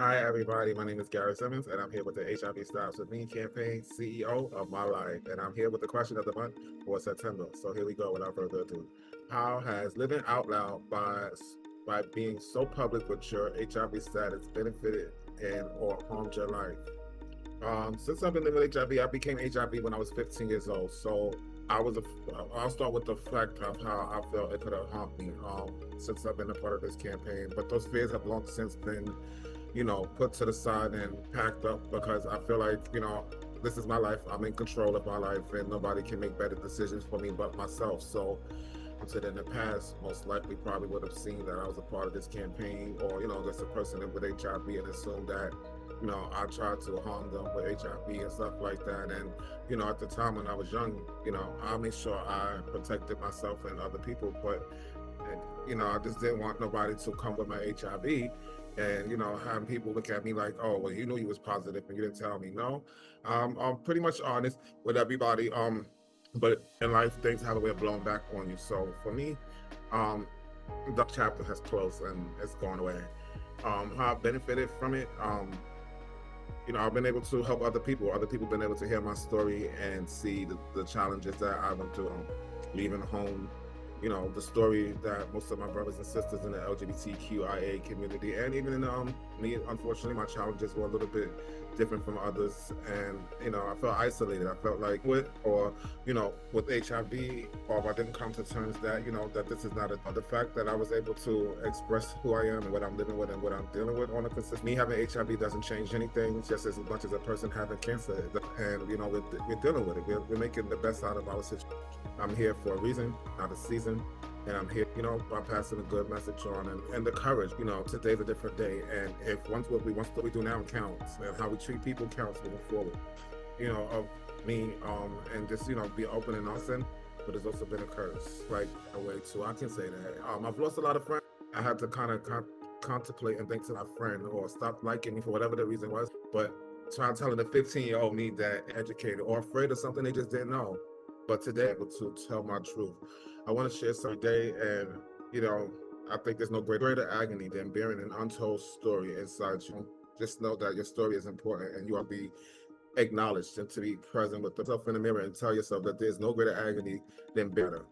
Hi, everybody. My name is Garrett Simmons, and I'm here with the HIV Stops With Me campaign CEO of my life. And I'm here with the question of the month for September. So here we go without further ado. How has living out loud by being so public with your HIV status benefited and or harmed your life? Since I've been living with HIV, I became HIV when I was 15 years old. So I was a, I'll start with the fact of how I felt it could have harmed me since I've been a part of this campaign. But those fears have long since been put to the side and packed up because I feel like, this is my life. I'm in control of my life and nobody can make better decisions for me but myself. So said in the past, most likely probably would have seen that I was a part of this campaign or, just a person with HIV and assumed that, I tried to harm them with HIV and stuff like that. And, at the time when I was young, I made sure I protected myself and other people, but and, I just didn't want nobody to come with my HIV and, having people look at me like, oh, well, you knew you was positive and you didn't tell me. No, I'm pretty much honest with everybody. But in life, things have a way of blowing back on you. So for me, um, the chapter has closed and it's gone away. How I benefited from it, I've been able to help other people. Other people been able to hear my story and see the challenges that I went through, leaving home. The story that most of my brothers and sisters in the LGBTQIA community, and even in me, unfortunately, my challenges were a little bit different from others, and I felt isolated. I felt like with HIV, or if I didn't come to terms that that this is not the fact that I was able to express who I am and what I'm living with and what I'm dealing with on a consistent. Me having HIV doesn't change anything, just as much as a person having cancer, and we're dealing with it. We're making the best out of our situation. I'm here for a reason, not a season. And I'm here, by passing a good message on and the courage, today's a different day. And if once what we do now counts and how we treat people counts moving forward, of me, and just, be open and honest, but there's also been a curse, like a way too. I can say that. I've lost a lot of friends. I had to kind of contemplate and think to my friend or stop liking me for whatever the reason was. But trying telling a 15-year-old me that educated or afraid of something they just didn't know. But today, I'm able to tell my truth. I want to share some day, and you know, I think there's no greater agony than bearing an untold story inside you. Just know that your story is important, and you will be acknowledged and to be present with yourself in the mirror and tell yourself that there's no greater agony than better.